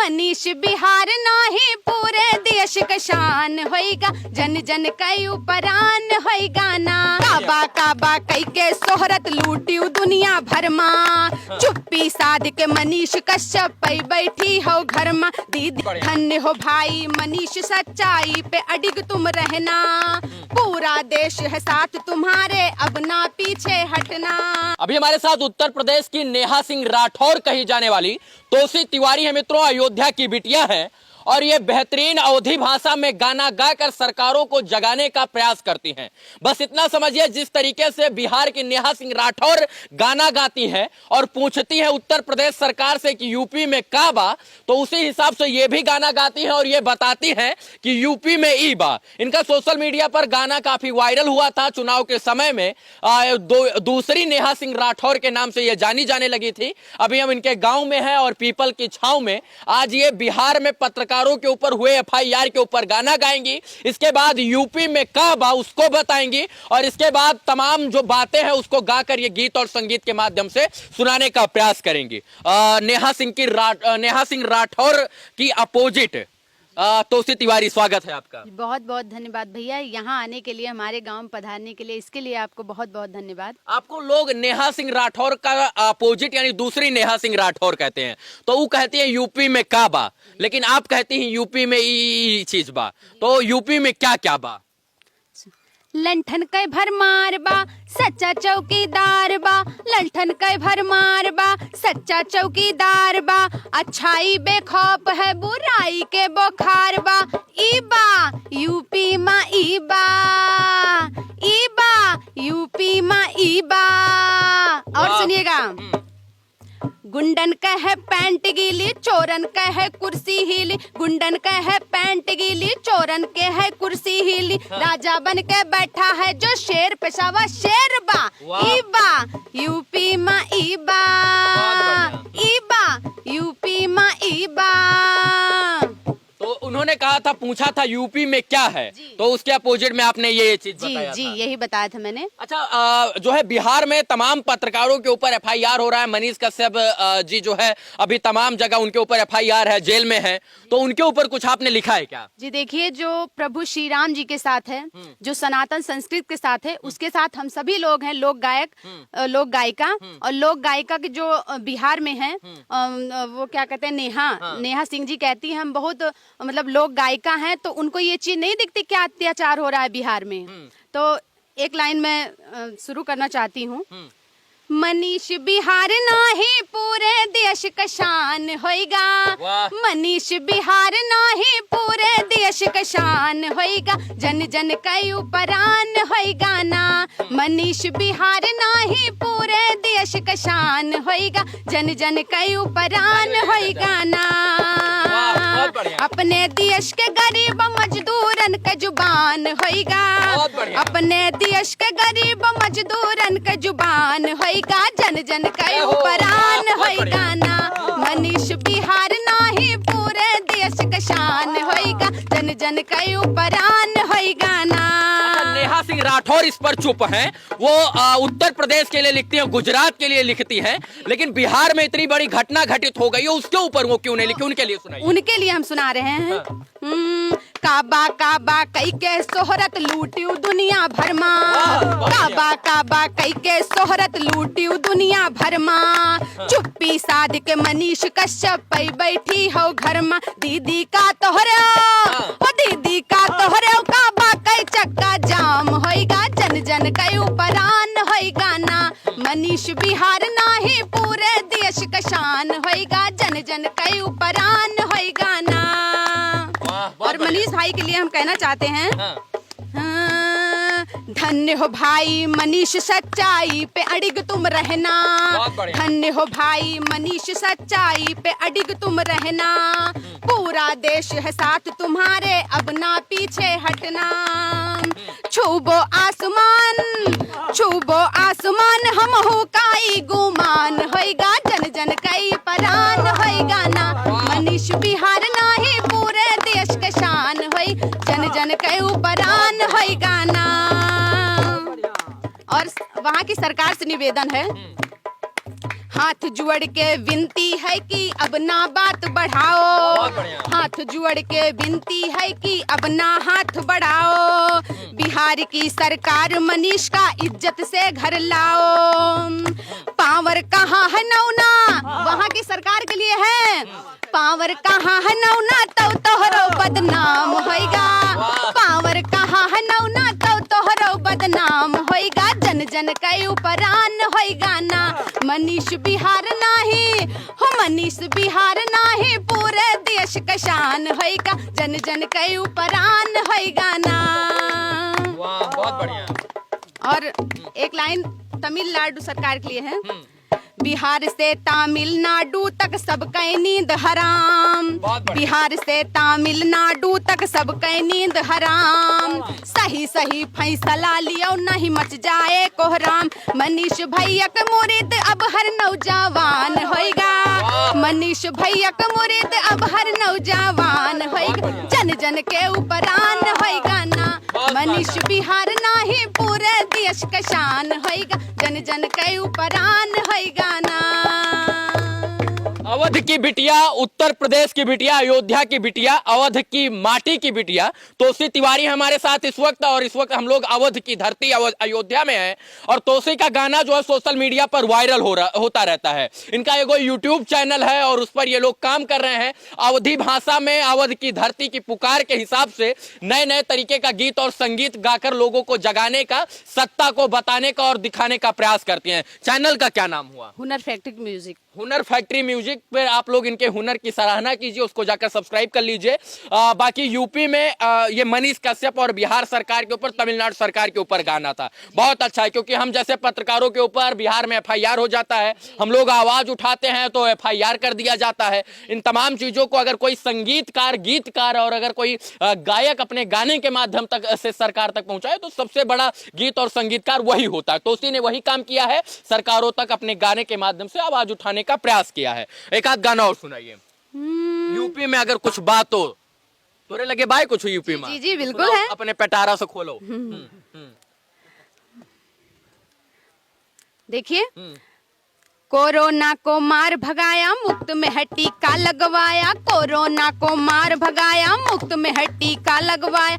मनीष बिहार नाही पूरे देश का शान होएगा, जन जन कई उपरान होएगा ना। काबा काबा कई के सोहरत लूटी दुनिया भर माँ, चुप्पी साध के मनीष कश्यप पे बैठी हो घर माँ। दीदी धन्य हो भाई मनीष, सच्चाई पे अडिग तुम रहना, पूरा देश है साथ तुम्हारे, अब ना पीछे हटना। अभी हमारे साथ उत्तर प्रदेश की नेहा सिंह राठौर कही जाने वाली तोसी तिवारी है मित्रों, अयोध्या की बिटिया है और ये बेहतरीन अवधी भाषा में गाना गाकर सरकारों को जगाने का प्रयास करती हैं। बस इतना समझिए, जिस तरीके से बिहार की नेहा सिंह राठौर गाना गाती है और पूछती है उत्तर प्रदेश सरकार से कि यूपी में का बा, तो उसी हिसाब से ये भी गाना गाती है और ये बताती है कि यूपी में ई बा। इनका सोशल मीडिया पर गाना काफी वायरल हुआ था चुनाव के समय में। दूसरी नेहा सिंह राठौर के नाम से ये जानी जाने लगी थी। अभी हम इनके गांव में हैं और पीपल की छांव में आज ये बिहार में पत्रकारों के ऊपर हुए एफआईआर के ऊपर गाना गाएंगी। इसके बाद यूपी में का बा उसको बताएंगी और इसके बाद तमाम जो बातें हैं उसको गाकर ये गीत और संगीत के माध्यम से सुनाने का प्रयास करेंगी। नेहा सिंह राठौर की अपोजिट तोसी तिवारी, स्वागत है आपका। बहुत बहुत धन्यवाद भैया, यहाँ आने के लिए, हमारे गांव में पधारने के लिए, इसके लिए आपको बहुत बहुत धन्यवाद। आपको लोग नेहा सिंह राठौर का अपोजिट यानी दूसरी नेहा सिंह राठौर कहते हैं, तो वो कहती है यूपी में का बा, लेकिन आप कहती हैं यूपी में ई चीज बा, तो यूपी में क्या क्या बा? लंठन के भरमार बा, सच्चा चौकीदार बा, लंठन के भरमार बा, सच्चा चौकीदार बा, अच्छाई बेखौफ है बुराई के बुखार बा, ई बा यूपी मा ई बा, ई बा यूपी मा ई बा। और सुनिएगा, गुंडन का है पैंट गीली, चोरन का है कुर्सी हीली, गुंडन का है पैंट गीली, चोरन के है कुर्सी हीली, राजा बन के बैठा है जो शेर पेशावा शेर बा, ई बा यूपी मा ई बा, ई बा यूपी मा ई बा। तो उन्होंने कहा था, पूछा था यूपी में क्या है, तो उसके अपोजिट में आपने ये चीज बताया जी था। यही बताया था मैंने। अच्छा, जो है बिहार में तमाम पत्रकारों के ऊपर एफआईआर हो रहा है। मनीष कश्यप जी जो है अभी तमाम जगह उनके ऊपर एफआईआर है, जेल में है, तो उनके ऊपर कुछ आपने लिखा है क्या? जी देखिए, जो प्रभु श्री राम जी के साथ है, जो सनातन संस्कृत के साथ है, उसके साथ हम सभी लोग हैं, लोक गायक, लोक गायिका और लोक गायिका के जो बिहार में है, वो क्या कहते हैं, नेहा सिंह जी कहती है हम बहुत मतलब लोक गायिका हैं, तो उनको ये चीज नहीं दिखती क्या अत्याचार हो रहा है बिहार में। तो एक लाइन में शुरू करना चाहती हूँ। मनीष बिहार नाही पूरे देश का शान होएगा, मनीष बिहार नाही पूरे देश का शान होएगा, जन जन कई उपरान होएगा ना। मनीष बिहार नाही पूरे देश का शान होएगा, जन जन कई उपरान होएगा ना। अपने देश के गरीब मजदूरन के जुबान होएगा, अपने देश के गरीब मजदूरन के जुबान होएगा, जन जन कई उपरान होएगा ना। मनीष बिहार नाही पूरे देश का शान होएगा, जन जन कई उपरान होएगा ना। नेहा सिंह राठौर इस पर चुप हैं, वो उत्तर प्रदेश के लिए लिखती हैं, गुजरात के लिए लिखती हैं, लेकिन बिहार में इतनी बड़ी घटना घटित हो गई है, उसके ऊपर वो क्यों नहीं लिखी? उनके लिए सुनाइए। उनके लिए हम सुना रहे हैं। काबा काबा कई के सोहरत लूटी दुनिया भर माँ, काबा काबा कई के सोहरत लूटी दुनिया भर माँ, चुप्पी साध के मनीष कश्यप पे बैठी हो घर माँ। दीदी का तोहरे ओ दीदी का तोहरे काबा कई चक्का जाम होएगा, जन जन कई उपरान होएगा ना। मनीष बिहार नाही पूरे देश का शान होएगा, जन जन कई उपरान होएगा ना। और मनीष भाई के लिए हम कहना चाहते हैं, धन्य हो भाई मनीष, सच्चाई पे अडिग तुम रहना, धन्य हो भाई मनीष, सच्चाई पे अडिग तुम रहना, पूरा देश है साथ तुम्हारे, अब ना पीछे हटना। छूबो आसमान, छूबो आसमान, हम हो काई गुमान होएगा, जन जन कई परान होएगा ना। मनीष बिहार नाही पूरे देश के शान होई, जन जन कई उपरान होएगा ना। और वहाँ की सरकार से निवेदन है, हाथ जोड़ के विनती है कि अब ना बात बढ़ाओ, हाथ जोड़ के विनती है कि अब ना हाथ बढ़ाओ, बिहार की सरकार मनीष का इज्जत से घर लाओ। पावर कहाँ है नौना, वहाँ की सरकार के लिए है। पावर कहाँ है नौना तो तोहरो बदनाम होएगा, पावर कहाँ है नौना तो तोहरो बदनाम होएगा। जन जन के उपरान होएगा ना, मनीष बिहार नाही हो, मनीष बिहार नाही, पूरे देश का शान होएगा। जन जन के उपरान होएगा ना। वाह, बहुत बढ़िया। और एक लाइन तमिलनाडु सरकार के लिए है। बिहार से तमिलनाडु तक सबका नींद हराम, बिहार से तमिलनाडु तक सबका नींद हराम। सही सही फैसला लियो नहीं मच जाए कोहराम। मनीष भैया के मुरीद अब हर नौजवान होएगा, मनीष भैया के मुरीद अब हर नौजवान होएगा। जन जन के उपरान होएगा ना, मनीष बिहार नाही, पूरे देश का शान होएगा। जन जन के उपरान होएगा ना। अवध की बिटिया, उत्तर प्रदेश की बिटिया, अयोध्या की बिटिया, अवध की माटी की बिटिया तोसी तिवारी हमारे साथ इस वक्त। और इस वक्त हम लोग अवध की धरती अयोध्या में है। और तोसी का गाना जो है सोशल मीडिया पर वायरल होता रहता है। इनका एगो यूट्यूब चैनल है और उस पर ये लोग काम कर रहे हैं। अवधी भाषा में अवध की धरती की पुकार के हिसाब से नए नए तरीके का गीत और संगीत गाकर लोगों को जगाने का, सत्ता को बताने का और दिखाने का प्रयास करती हैं। चैनल का क्या नाम हुआ? हुनर फैक्ट्री म्यूजिक। हुनर फैक्ट्री म्यूजिक पर आप लोग इनके हुनर की सराहना कीजिए, उसको जाकर सब्सक्राइब कर लीजिए। बाकी यूपी में ये मनीष कश्यप और बिहार सरकार के ऊपर, तमिलनाडु सरकार के ऊपर गाना था। बहुत अच्छा है, क्योंकि हम जैसे पत्रकारों के ऊपर बिहार में FIR हो जाता है, हम लोग आवाज उठाते हैं तो FIR कर दिया जाता है। इन तमाम चीजों को अगर कोई संगीतकार, गीतकार और अगर कोई गायक अपने गाने के माध्यम तक से सरकार तक पहुंचाए तो सबसे बड़ा गीत और संगीतकार वही होता है। तो उसी ने वही काम किया है, सरकारों तक अपने गाने के माध्यम से आवाज उठाने का प्रयास किया है। एक आध गाना और सुनाइए। यूपी में अगर कुछ बात हो तोरे लगे भाई कुछ यूपी में। जी जी बिल्कुल है। अपने पेटारा से खोलो। देखिए, कोरोना को मार भगाया, मुफ्त में है टीका लगवाया। कोरोना को मार भगाया, मुफ्त में है टीका लगवाया।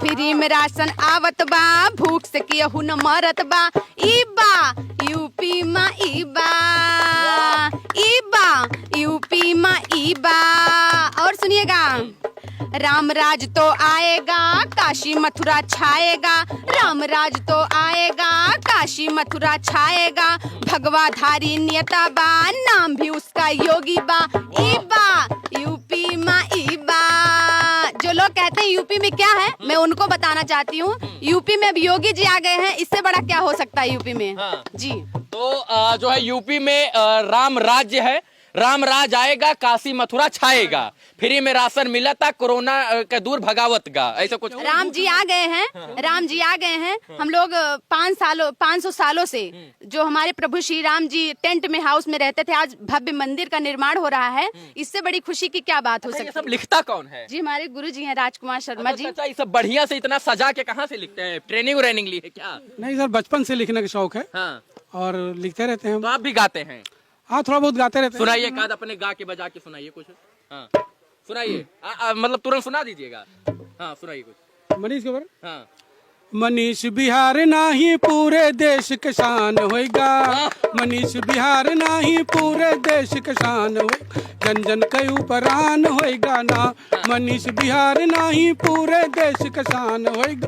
फ्री में राशन आवत बा, भूख से केहू न मरत बा। ईबा यूपी मा ईबा, ईबा यूपी मा ईबा। और सुनिएगा, राम राज तो आएगा, काशी मथुरा छाएगा। राम राज तो आएगा, काशी मथुरा छाएगा। भगवाधारी नियता बा, नाम भी उसका योगी बा। ईबा यूपी मा ईबा। जो लोग कहते हैं यूपी में क्या है, मैं उनको बताना चाहती हूँ, यूपी में अब योगी जी आ गए हैं, इससे बड़ा क्या हो सकता है यूपी में। हाँ। जी तो जो है यूपी में राम राज्य है, राम राज आएगा, काशी मथुरा छाएगा। फ्री में राशन मिला था, कोरोना के दूर भगावत गा, ऐसा कुछ। राम जी आ गए हैं, राम जी आ गए हैं। हम लोग 500 सालों से जो हमारे प्रभु श्री राम जी टेंट में, हाउस में रहते थे, आज भव्य मंदिर का निर्माण हो रहा है। इससे बड़ी खुशी की क्या बात हो सकती है। ये सब लिखता कौन है? जी हमारे गुरु जी हैं, राजकुमार शर्मा जी। अच्छा, ये सब बढ़िया से इतना सजा के कहाँ से लिखते हैं? ट्रेनिंग ली है क्या? नहीं सर, बचपन से लिखने का शौक है। हाँ। और लिखते रहते हैं। तो आप भी गाते हैं? हाँ, थोड़ा बहुत गाते रहते हैं। सुनाइए, काद अपने गा के बजा के सुनाइए कुछ। हाँ सुनाइए, मतलब तुरंत सुना दीजिएगा। हाँ सुनाइए कुछ मनीष के ऊपर। हाँ। मनीष बिहार नाही, पूरे देश के शान होएगा। मनीष बिहार नाही, पूरे देश के शान होएगा। जन जन के उपरान होएगा ना। मनीष बिहार नाही, पूरे देश के शान होएगा।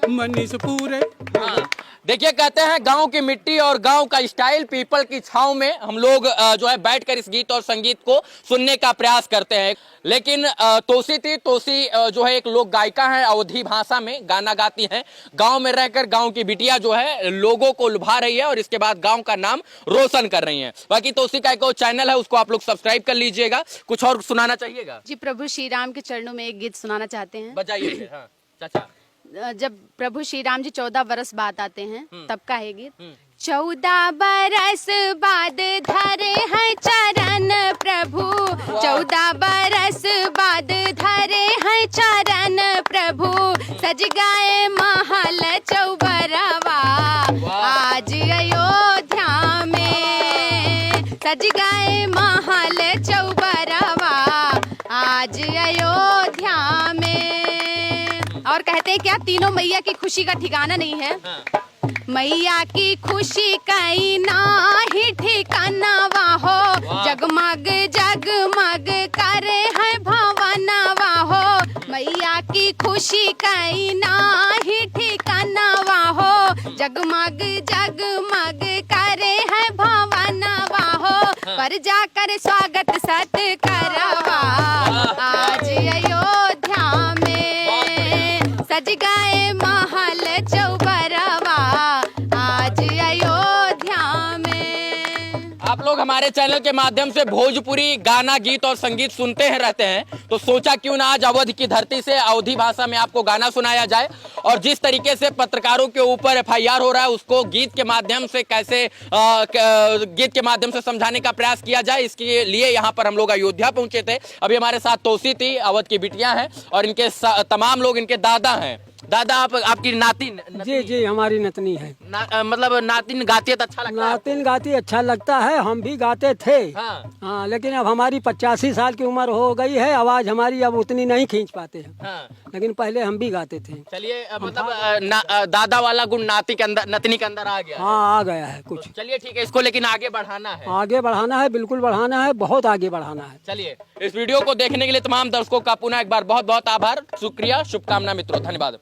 मनीष पूरे। हाँ। देखिए, कहते हैं गांव की मिट्टी और गांव का स्टाइल, पीपल की छांव में हम लोग जो है बैठकर इस गीत और संगीत को सुनने का प्रयास करते हैं। लेकिन तोसी जो है एक लोक गायिका है, अवधी भाषा में गाना गाती हैं। गांव में रहकर गांव की बिटिया जो है लोगों को लुभा रही है और इसके बाद गांव का नाम रोशन कर रही है। बाकी तोसी का एक चैनल है, उसको आप लोग सब्सक्राइब कर लीजिएगा। कुछ और सुनाना चाहिएगा? जी, प्रभु श्री राम के चरणों में एक गीत सुनाना चाहते हैं। बजाइए। हाँ चाचा। जब प्रभु श्री राम जी 14 बरस बाद आते हैं, तब का है गीत। 14 बरस बाद धरे हैं चरण प्रभु, 14 बरस बाद धरे हैं चरण प्रभु। सज गए महल चौबरवा आज अयोध्या में, सज गए महल चौबरवा आज अयोध्या में। और कहते हैं क्या, तीनों मैया की खुशी का ठिकाना नहीं है। मैया की खुशी कहीं नाही ठिकानावा हो, जगमग जगमग करे है भवनवा हो। मैया की खुशी कहीं नाही ठिकानावा हो, जगमग जगमग करे है भवनवा हो। पर जाकर स्वागत सत्कारवा आज अयोध्या में, सज गए महल चौबरवा आज अयोध्या में। आप लोग हमारे चैनल के माध्यम से भोजपुरी गाना, गीत और संगीत सुनते हैं रहते हैं, तो सोचा क्यों ना आज अवध की धरती से अवधी भाषा में आपको गाना सुनाया जाए। और जिस तरीके से पत्रकारों के ऊपर FIR हो रहा है, उसको गीत के माध्यम से कैसे गीत के माध्यम से समझाने का प्रयास किया जाए, इसके लिए यहाँ पर हम लोग अयोध्या पहुंचे थे। अभी हमारे साथ तोसी थी, अवध की बिटियां हैं और इनके तमाम लोग इनके दादा हैं। दादा, आपकी नातिन? जी जी, हमारी नतनी है। मतलब नातिन गाती है तो अच्छा लगता है? नातिन गाती अच्छा लगता है, हम भी गाते थे। हाँ। लेकिन अब हमारी 85 साल की उम्र हो गई है, आवाज हमारी अब उतनी नहीं खींच पाते हैं। हाँ। लेकिन पहले हम भी गाते थे। चलिए, मतलब दादा वाला गुण नाती के अंदर, नतनी के अंदर आ गया। हाँ, आ गया है कुछ। चलिए ठीक है, इसको लेकिन आगे बढ़ाना है। आगे बढ़ाना है, बिल्कुल बढ़ाना है, बहुत आगे बढ़ाना है। चलिए, इस वीडियो को देखने के लिए तमाम दर्शकों का पुनः एक बार बहुत बहुत आभार, शुक्रिया, शुभकामना मित्रों, धन्यवाद।